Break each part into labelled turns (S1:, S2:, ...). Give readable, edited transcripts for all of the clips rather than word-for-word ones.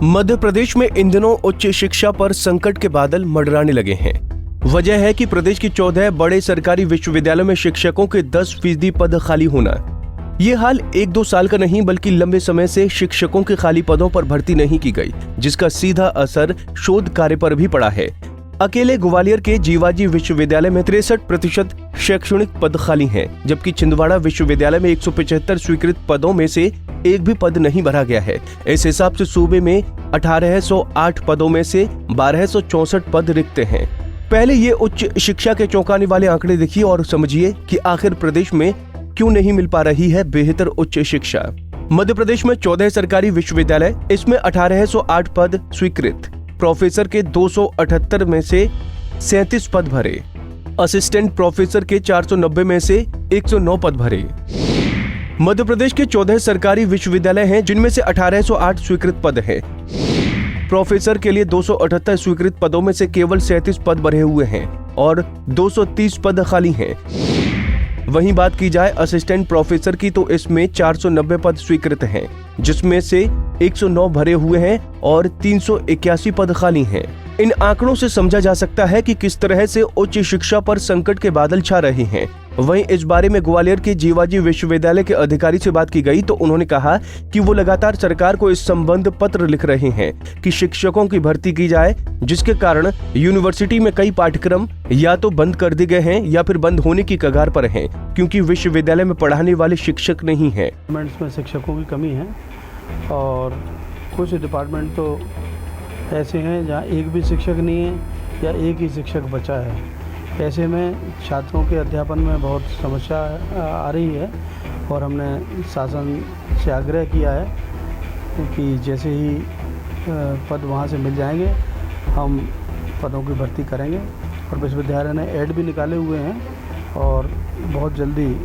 S1: मध्य प्रदेश में इन दिनों उच्च शिक्षा पर संकट के बादल मंडराने लगे हैं। वजह है कि प्रदेश की 14 बड़े सरकारी विश्वविद्यालयों में शिक्षकों के 10% पद खाली होना। ये हाल 1-2 साल का नहीं बल्कि लंबे समय से शिक्षकों के खाली पदों पर भर्ती नहीं की गई, जिसका सीधा असर शोध कार्य पर भी पड़ा है। अकेले ग्वालियर के जीवाजी विश्वविद्यालय में 63% शैक्षणिक पद खाली हैं, जबकि छिंदवाड़ा विश्वविद्यालय में 175 स्वीकृत पदों में से एक भी पद नहीं भरा गया है। इस हिसाब से सूबे में 1808 पदों में से 1264 पद रिक्त हैं। पहले ये उच्च शिक्षा के चौंकाने वाले आंकड़े देखिए और समझिए कि आखिर प्रदेश में क्यों नहीं मिल पा रही है बेहतर उच्च शिक्षा। मध्य प्रदेश में 14 सरकारी विश्वविद्यालय, इसमें 1808 पद स्वीकृत, प्रोफेसर के 278 में से 37 पद भरे, असिस्टेंट प्रोफेसर के 490 में से 109 पद भरे। मध्य प्रदेश के 14 सरकारी विश्वविद्यालय हैं, जिनमें से 1808 स्वीकृत पद हैं। प्रोफेसर के लिए 278 स्वीकृत पदों में से केवल 37 पद भरे हुए हैं और 230 पद खाली हैं। वहीं बात की जाए असिस्टेंट प्रोफेसर की, तो इसमें 490 पद स्वीकृत हैं, जिसमें से 109 भरे हुए हैं और 381 पद खाली हैं। इन आंकड़ों से समझा जा सकता है कि किस तरह से उच्च शिक्षा पर संकट के बादल छा रहे हैं। वहीं इस बारे में ग्वालियर के जीवाजी विश्वविद्यालय के अधिकारी से बात की गई तो उन्होंने कहा कि वो लगातार सरकार को इस संबंध पत्र लिख रहे हैं कि शिक्षकों की भर्ती की जाए, जिसके कारण यूनिवर्सिटी में कई पाठ्यक्रम या तो बंद कर दिए गए हैं या फिर बंद होने की कगार पर हैं, क्योंकि विश्वविद्यालय में पढ़ाने वाले शिक्षक नहीं हैं।
S2: डिपार्टमेंट्स में शिक्षकों की कमी है और कुछ डिपार्टमेंट तो ऐसे हैं जहाँ एक भी शिक्षक नहीं है या एक ही शिक्षक बचा है। ऐसे में छात्रों के अध्यापन में बहुत समस्या आ रही है और हमने शासन से आग्रह किया है कि जैसे ही पद वहाँ से मिल जाएंगे हम पदों की भर्ती करेंगे। और विश्वविद्यालय ने ऐड भी निकाले हुए हैं और बहुत जल्दी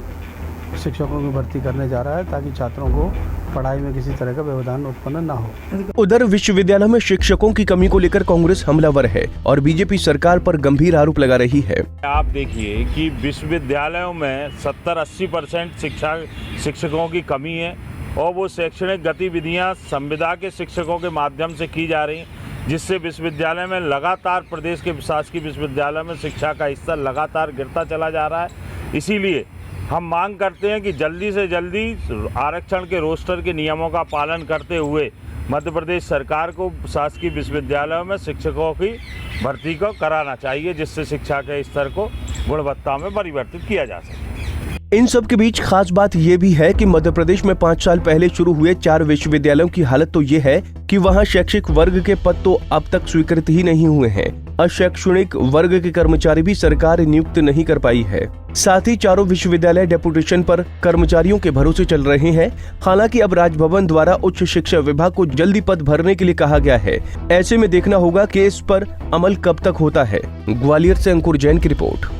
S2: शिक्षकों की भर्ती करने जा रहा है ताकि छात्रों को पढ़ाई में किसी तरह का व्यवधान उत्पन्न न हो।
S1: उधर विश्वविद्यालयों में शिक्षकों की कमी को लेकर कांग्रेस हमलावर है और बीजेपी सरकार पर गंभीर आरोप लगा रही है।
S3: आप देखिए कि विश्वविद्यालयों में 70-80% शिक्षकों की कमी है और वो शैक्षणिक गतिविधियां संविदा के शिक्षकों के माध्यम से की जा रही, जिससे विश्वविद्यालय में लगातार प्रदेश के शासकीय विश्वविद्यालय में शिक्षा का स्तर लगातार गिरता चला जा रहा है। इसीलिए हम मांग करते हैं कि जल्दी से जल्दी आरक्षण के रोस्टर के नियमों का पालन करते हुए मध्य प्रदेश सरकार को शासकीय विश्वविद्यालयों में शिक्षकों की भर्ती को कराना चाहिए, जिससे शिक्षा के स्तर को गुणवत्ता में परिवर्तित किया जा सके।
S1: इन सब के बीच खास बात ये भी है कि मध्य प्रदेश में 5 साल पहले शुरू हुए 4 विश्वविद्यालयों की हालत तो ये है कि वहाँ शैक्षिक वर्ग के पद तो अब तक स्वीकृत ही नहीं हुए हैं। अशैक्षणिक वर्ग के कर्मचारी भी सरकार नियुक्त नहीं कर पाई है। साथ ही चारों विश्वविद्यालय डेपुटेशन पर कर्मचारियों के भरोसे चल रहे हैं। हालांकि अब राजभवन द्वारा उच्च शिक्षा विभाग को जल्दी पद भरने के लिए कहा गया है। ऐसे में देखना होगा कि इस पर अमल कब तक होता है। ग्वालियर से अंकुर जैन की रिपोर्ट।